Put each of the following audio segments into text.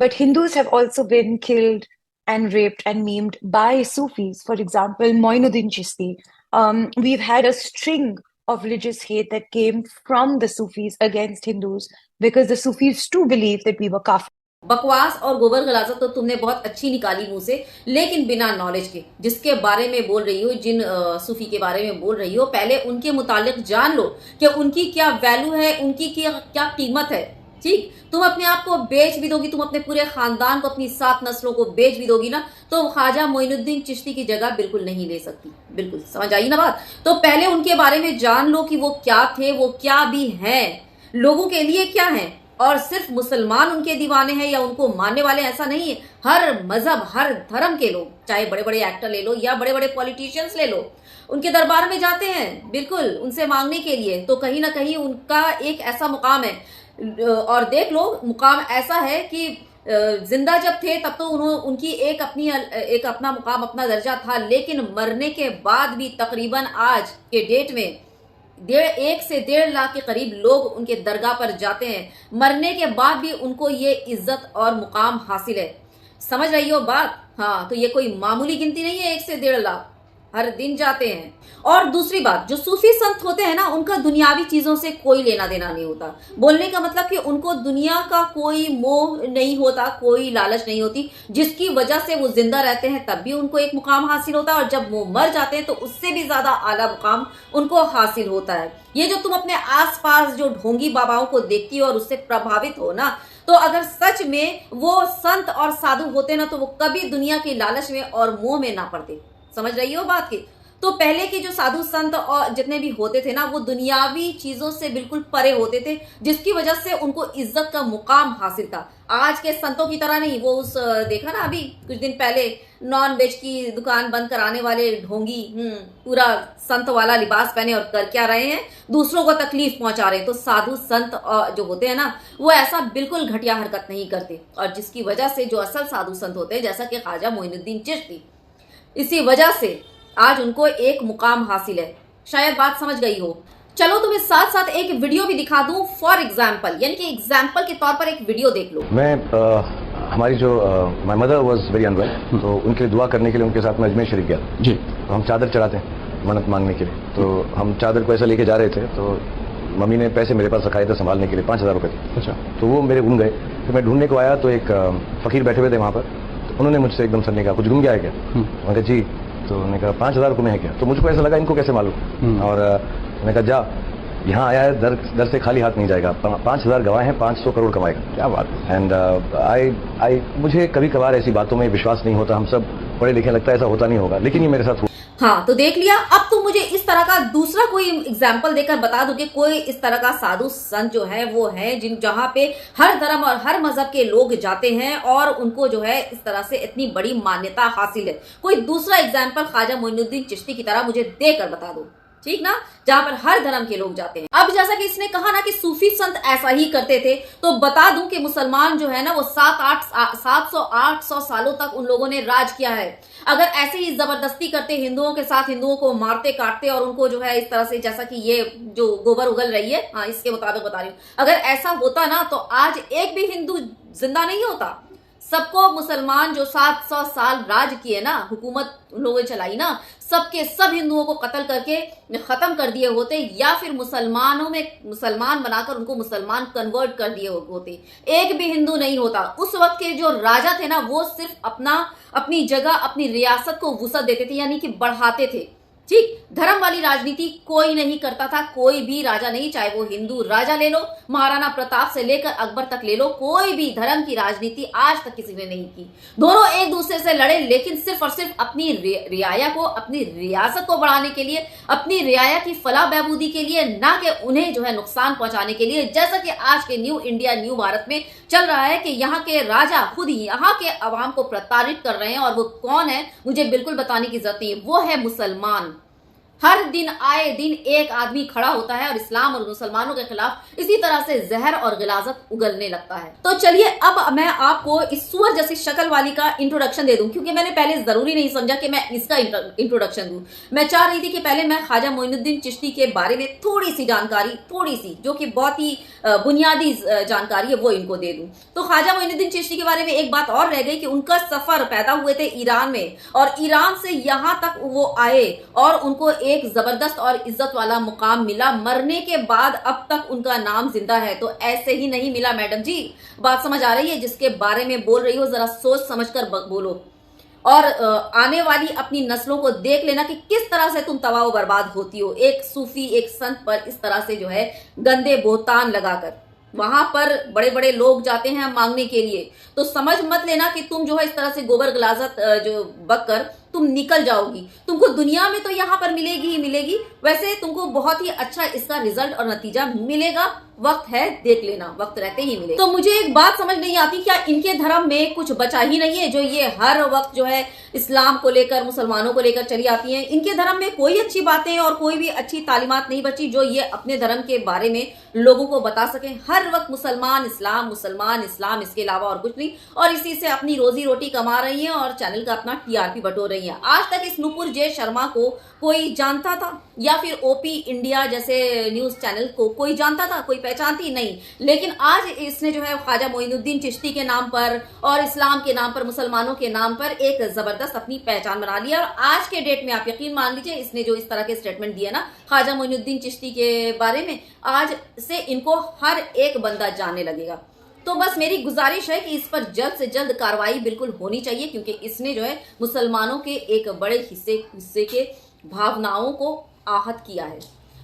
But Hindus have also been killed and raped and maimed by Sufis. For example, Moinuddin Chishti. We've had a string of religious hate that came from the Sufis against Hindus because the Sufis too believed that we were kafir. बकवास और गोबर गलाजत तो तुमने बहुत अच्छी निकाली मुंह से, लेकिन बिना नॉलेज के जिसके बारे में बोल रही हो, जिन सूफी के बारे में बोल रही हो, पहले उनके मुतालिक जान लो कि उनकी क्या वैल्यू है, उनकी क्या कीमत है। ठीक, तुम अपने आप को बेच भी दोगी, तुम अपने पूरे खानदान को, अपनी 7 नस्लों को बेच भी दोगी ना, तो ख्वाजा मोइनुद्दीन चिश्ती की जगह बिल्कुल नहीं ले सकती। बिल्कुल समझ आई ना बात। तो पहले उनके बारे में जान लो कि वो क्या थे, वो क्या भी हैं, लोगों के लिए क्या है। और सिर्फ मुसलमान उनके दीवाने हैं या उनको मानने वाले, ऐसा नहीं है। हर मजहब, हर धर्म के लोग, चाहे बड़े बड़े एक्टर ले लो या बड़े बड़े पॉलिटिशियंस ले लो, उनके दरबार में जाते हैं, बिल्कुल उनसे मांगने के लिए। तो कहीं ना कहीं उनका एक ऐसा मुकाम है, और देख लो मुकाम ऐसा है कि जिंदा जब थे तब तो उनकी एक अपना मुकाम, अपना दर्जा था, लेकिन मरने के बाद भी तकरीबन आज के डेट में 1 से 1.5 लाख के करीब लोग उनके दरगाह पर जाते हैं। मरने के बाद भी उनको ये इज्जत और मुकाम हासिल है। समझ रही हो बात? हाँ, तो ये कोई मामूली गिनती नहीं है, 1 से 1.5 लाख हर दिन जाते हैं। और दूसरी बात, जो सूफी संत होते हैं ना, उनका दुनियावी चीजों से कोई लेना देना नहीं होता। बोलने का मतलब कि उनको दुनिया का कोई मोह नहीं होता, कोई लालच नहीं होती, जिसकी वजह से वो जिंदा रहते हैं तब भी उनको एक मुकाम हासिल होता है, और जब वो मर जाते हैं तो उससे भी ज्यादा आला मुकाम उनको हासिल होता है। ये जो तुम अपने आसपास जो ढोंगी बाबाओं को देखती हो और उससे प्रभावित हो ना, तो अगर सच में वो संत और साधु होते ना, तो वो कभी दुनिया की लालच में और मोह में ना पड़ते। समझ रही हो बात की? तो पहले के जो साधु संत और जितने भी होते थे ना, वो दुनियावी चीजों से बिल्कुल परे होते थे, जिसकी वजह से उनको इज्जत का मुकाम हासिल था। आज के संतों की तरह नहीं। वो देखा ना अभी कुछ दिन पहले, नॉन वेज की दुकान बंद कराने वाले ढोंगी, पूरा संत वाला लिबास पहने और कर क्या रहे हैं, दूसरों को तकलीफ पहुंचा रहे हैं। तो साधु संत जो होते हैं ना, वो ऐसा बिल्कुल घटिया हरकत नहीं करते, और जिसकी वजह से जो असल साधु संत होते हैं, जैसा कि ख्वाजा मोइनुद्दीन चिश्ती, इसी वजह से आज उनको एक मुकाम हासिल है। शायद बात समझ गई हो। चलो तुम्हें साथ साथ एक वीडियो भी दिखा दूं, फॉर एग्जाम्पल, यानी कि एग्जाम्पल के तौर पर एक वीडियो देख लो। मैं हमारी जो my mother was very unwell, तो उनके लिए दुआ करने के लिए उनके साथ मैं अजमेर शरीफ गया जी। तो हम चादर चढ़ाते हैं मन्नत मांगने के लिए, तो हम चादर को ऐसा लेके जा रहे थे, तो मम्मी ने पैसे मेरे पास रखाए थे संभालने के लिए, 5,000 रुपए थे। अच्छा। तो वो मेरे गुम गए। फिर मैं ढूंढने को आया तो एक फकीर बैठे हुए थे वहां पर, तो उन्होंने मुझसे एकदम सर ने कहा, कुछ गुम गया है क्या? मैंने कहा जी। तो उन्होंने कहा 5,000 रुपये में है क्या? तो मुझको ऐसा लगा इनको कैसे मालूम, और मैंने कहा जा, यहाँ आया है दर से खाली हाथ नहीं जाएगा, 5,000 गवाए हैं, 500 करोड़ कमाएगा। क्या बात है। एंड मुझे कभी कभार ऐसी बातों में विश्वास नहीं होता, हम सब पढ़े लिखे, लगता है ऐसा होता नहीं होगा, लेकिन ये मेरे साथ हुआ। हाँ, तो देख लिया। अब तुम मुझे इस तरह का दूसरा कोई एग्जाम्पल देकर बता दो कि कोई इस तरह का साधु संत जो है वो है जहां पे हर धर्म और हर मजहब के लोग जाते हैं और उनको जो है इस तरह से इतनी बड़ी मान्यता हासिल है। कोई दूसरा एग्जाम्पल ख्वाजा मोइनुद्दीन चिश्ती की तरह मुझे देकर बता दो, ठीक ना, जहां पर हर धर्म के लोग जाते हैं। अब जैसा कि इसने कहा ना कि सूफी संत ऐसा ही करते थे, तो बता दूं कि मुसलमान जो है ना, वो 700-800 सालों तक उन लोगों ने राज किया है। अगर ऐसे ही जबरदस्ती करते, हिंदुओं के साथ हिंदुओं को मारते काटते और उनको जो है इस तरह से, जैसा कि ये जो गोबर उगल रही है, हाँ इसके मुताबिक बता रही हूं, अगर ऐसा होता ना, तो आज एक भी हिंदू जिंदा नहीं होता। सबको मुसलमान जो 700 साल राज किए ना, हुकूमत उन लोगों ने चलाई ना, सबके सब हिंदुओं को कत्ल करके खत्म कर दिए होते, या फिर मुसलमानों में मुसलमान बनाकर उनको मुसलमान कन्वर्ट कर दिए होते। एक भी हिंदू नहीं होता। उस वक्त के जो राजा थे ना, वो सिर्फ अपनी जगह, अपनी रियासत को वुसअत देते थे, यानी कि बढ़ाते थे। ठीक, धर्म वाली राजनीति कोई नहीं करता था, कोई भी राजा नहीं, चाहे वो हिंदू राजा ले लो, महाराणा प्रताप से लेकर अकबर तक ले लो, कोई भी धर्म की राजनीति आज तक किसी ने नहीं की। दोनों एक दूसरे से लड़े, लेकिन सिर्फ और सिर्फ अपनी रियाया को, अपनी रियासत को बढ़ाने के लिए, अपनी रियाया की फलाह बहबूदी के लिए, ना कि उन्हें जो है नुकसान पहुंचाने के लिए। जैसा कि आज के न्यू इंडिया, न्यू भारत में चल रहा है कि यहाँ के राजा खुद ही यहाँ के अवाम को प्रताड़ित कर रहे हैं, और वो कौन है मुझे बिल्कुल बताने की जरूरत नहीं है, वो है मुसलमान। हर दिन आए दिन एक आदमी खड़ा होता है और इस्लाम और मुसलमानों के खिलाफ इसी तरह से जहर और गिलाजत उगलने लगता है। तो चलिए अब मैं आपको इस सुअर जैसी शक्ल वाली का इंट्रोडक्शन दे दूं, क्योंकि मैंने पहले जरूरी नहीं समझा कि मैं इसका इंट्रोडक्शन दूं। मैं चाह रही थी कि पहले मैं ख्वाजा मोइनुद्दीन चिश्ती के बारे में थोड़ी सी जानकारी, थोड़ी सी जो कि बहुत ही बुनियादी जानकारी है, वो इनको दे दूं। तो ख्वाजा मोइनुद्दीन चिश्ती के बारे में एक बात और रह गई कि उनका सफर पैदा हुए थे ईरान में और ईरान से यहां तक वो आए और उनको एक जबरदस्त और इज्जत वाला मुकाम मिला। मरने के बाद अब तक उनका नाम जिंदा है। तो ऐसे ही नहीं मिला मैडम जी, बात समझ आ रही है? जिसके बारे में बोल रही हो जरा सोच समझकर बोलो और आने वाली अपनी नस्लों को देख लेना कि किस तरह से तुम तबाह बर्बाद होती हो। एक सूफी, एक संत पर इस तरह से जो है गंदे बोहतान लगाकर वहां पर बड़े बड़े लोग जाते हैं मांगने के लिए। तो समझ मत लेना कि तुम जो है इस तरह से गोबर गलाजत जो बककर तुम निकल जाओगी। तुमको दुनिया में तो यहां पर मिलेगी ही मिलेगी, वैसे तुमको बहुत ही अच्छा इसका रिजल्ट और नतीजा मिलेगा। वक्त है, देख लेना, वक्त रहते ही मिलेगा। तो मुझे एक बात समझ नहीं आती, क्या इनके धर्म में कुछ बचा ही नहीं है जो ये हर वक्त जो है इस्लाम को लेकर, मुसलमानों को लेकर चली आती हैं? इनके धर्म में कोई अच्छी बातें और कोई भी अच्छी तालीमात नहीं बची जो ये अपने धर्म के बारे में लोगों को बता सके। हर वक्त मुसलमान इस्लाम, मुसलमान इस्लाम, इसके अलावा और कुछ नहीं। और इसी से अपनी रोजी रोटी कमा रही है और चैनल का अपना टीआरपी बटोर रही है। आज तक इस नूपुर जे शर्मा को कोई जानता था या फिर ओपी इंडिया जैसे न्यूज चैनल को कोई जानता था? कोई पहचानती नहीं। लेकिन आज इसने जो है ख्वाजा मोइनुद्दीन चिश्ती के नाम पर और इस्लाम के नाम पर, मुसलमानों के नाम पर एक जबरदस्त अपनी पहचान बना लिया। और आज के डेट में आप यकीन मान लीजिए, इसने जो इस तरह के स्टेटमेंट दिया ना ख्वाजा मोइनुद्दीन चिश्ती के बारे में, आज से इनको हर एक बंदा जानने लगेगा। तो बस मेरी गुजारिश है कि इस पर जल्द से जल्द कार्रवाई बिल्कुल होनी चाहिए, क्योंकि इसने जो है मुसलमानों के एक बड़े हिस्से के भावनाओं को आहत किया है।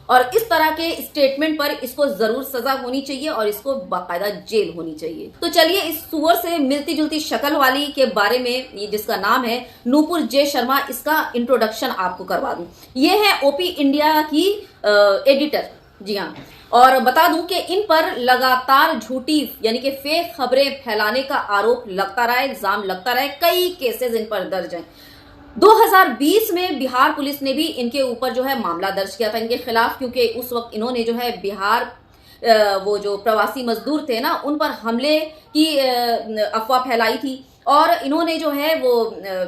और इस तरह के स्टेटमेंट पर इसको जरूर सजा होनी चाहिए और इसको बाकायदा जेल होनी चाहिए। तो चलिए इस सुअर से मिलती जुलती शक्ल वाली के बारे में, ये जिसका नाम है नूपुर जे शर्मा, इसका इंट्रोडक्शन आपको करवा दूं। ये है ओपी इंडिया की एडिटर, जी हाँ। और बता दूं कि इन पर लगातार झूठी यानी कि फेक खबरें फैलाने का आरोप लगता रहा है, इल्जाम लगता रहा है। कई केसेस इन पर दर्ज हैं। 2020 में बिहार पुलिस ने भी इनके ऊपर जो है मामला दर्ज किया था इनके खिलाफ, क्योंकि उस वक्त इन्होंने जो है बिहार वो जो प्रवासी मजदूर थे ना, उन पर हमले की अफवाह फैलाई थी। और इन्होंने जो है वो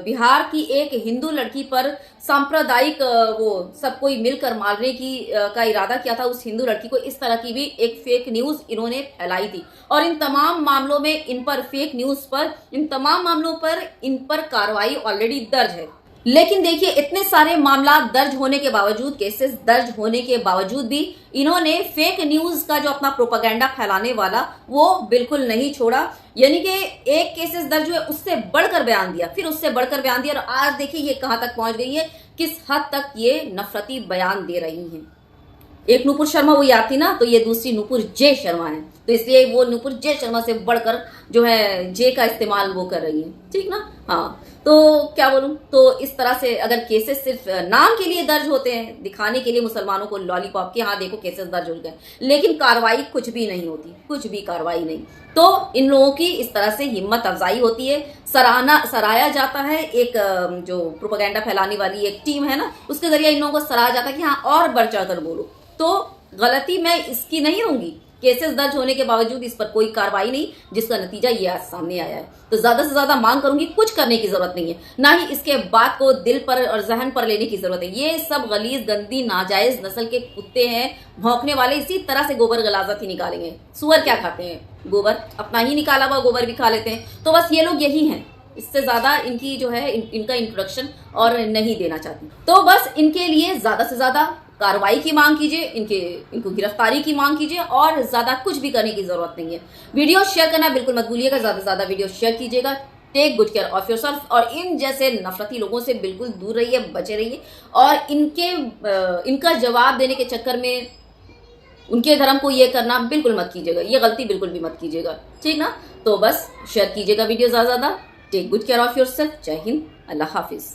बिहार की एक हिंदू लड़की पर सांप्रदायिक वो सब कोई मिलकर मारने की का इरादा किया था। उस हिंदू लड़की को, इस तरह की भी एक फेक न्यूज इन्होंने फैलाई थी। और इन तमाम मामलों में, इन पर फेक न्यूज पर, इन तमाम मामलों पर इन पर कार्रवाई ऑलरेडी दर्ज है। लेकिन देखिए, इतने सारे मामला दर्ज होने के बावजूद, केसेस दर्ज होने के बावजूद भी इन्होंने फेक न्यूज का जो अपना प्रोपेगेंडा फैलाने वाला वो बिल्कुल नहीं छोड़ा। यानी कि एक केसेस दर्ज हुए, उससे बढ़कर बयान दिया, फिर उससे बढ़कर बयान दिया। और आज देखिए ये कहां तक पहुंच गई है, किस हद तक ये नफरती बयान दे रही हैं। एक नूपुर शर्मा वो याद थी ना, तो ये दूसरी नूपुर जे शर्मा है। तो इसलिए वो नूपुर जे शर्मा से बढ़कर जो है जे का इस्तेमाल वो कर रही है, ठीक ना? हाँ, तो क्या बोलूं, तो इस तरह से अगर केसेस सिर्फ नाम के लिए दर्ज होते हैं, दिखाने के लिए मुसलमानों को लॉलीपॉप के, हाँ देखो केसेस दर्ज हो गए, लेकिन कार्रवाई कुछ भी नहीं होती, कुछ भी कार्रवाई नहीं। तो इन लोगों की इस तरह से हिम्मत अफजाई होती है, सराहाया जाता है। एक जो प्रोपेगेंडा फैलाने वाली एक टीम है ना, उसके जरिए इन लोगों को सराहा जाता है कि हाँ और बढ़ चढ़ कर बोलो। तो गलती मैं इसकी नहीं होंगी, केसेस दर्ज होने के बावजूद इस पर कोई कार्रवाई नहीं, जिसका नतीजा ये आज सामने आया है। तो ज्यादा से ज्यादा मांग करूंगी, कुछ करने की जरूरत नहीं है, ना ही इसके बात को दिल पर और जहन पर लेने की जरूरत है। ये सब गलीज, गंदी, नाजायज नस्ल के कुत्ते हैं, भौंकने वाले। इसी तरह से गोबर गलाजत ही निकालेंगे। सुअर क्या खाते हैं? गोबर, अपना ही निकाला हुआ गोबर भी खा लेते हैं। तो बस ये लोग यही हैं, इससे ज्यादा इनकी जो है इनका इंट्रोडक्शन और नहीं देना चाहती। तो बस इनके लिए ज्यादा से ज्यादा कार्रवाई की मांग कीजिए, इनको गिरफ्तारी की मांग कीजिए, और ज्यादा कुछ भी करने की जरूरत नहीं है। वीडियो शेयर करना बिल्कुल मत भूलिएगा, ज्यादा से ज्यादा वीडियो शेयर कीजिएगा। Take good care of yourself, और इन जैसे नफरती लोगों से बिल्कुल दूर रहिए, बचे रहिए। और इनका जवाब देने के चक्कर में उनके धर्म को ये करना बिल्कुल मत कीजिएगा, ये गलती बिल्कुल भी मत कीजिएगा, ठीक ना? तो बस शेयर कीजिएगा वीडियो ज्यादा। Take good care of yourself. जय हिंद, अल्लाह हाफिज।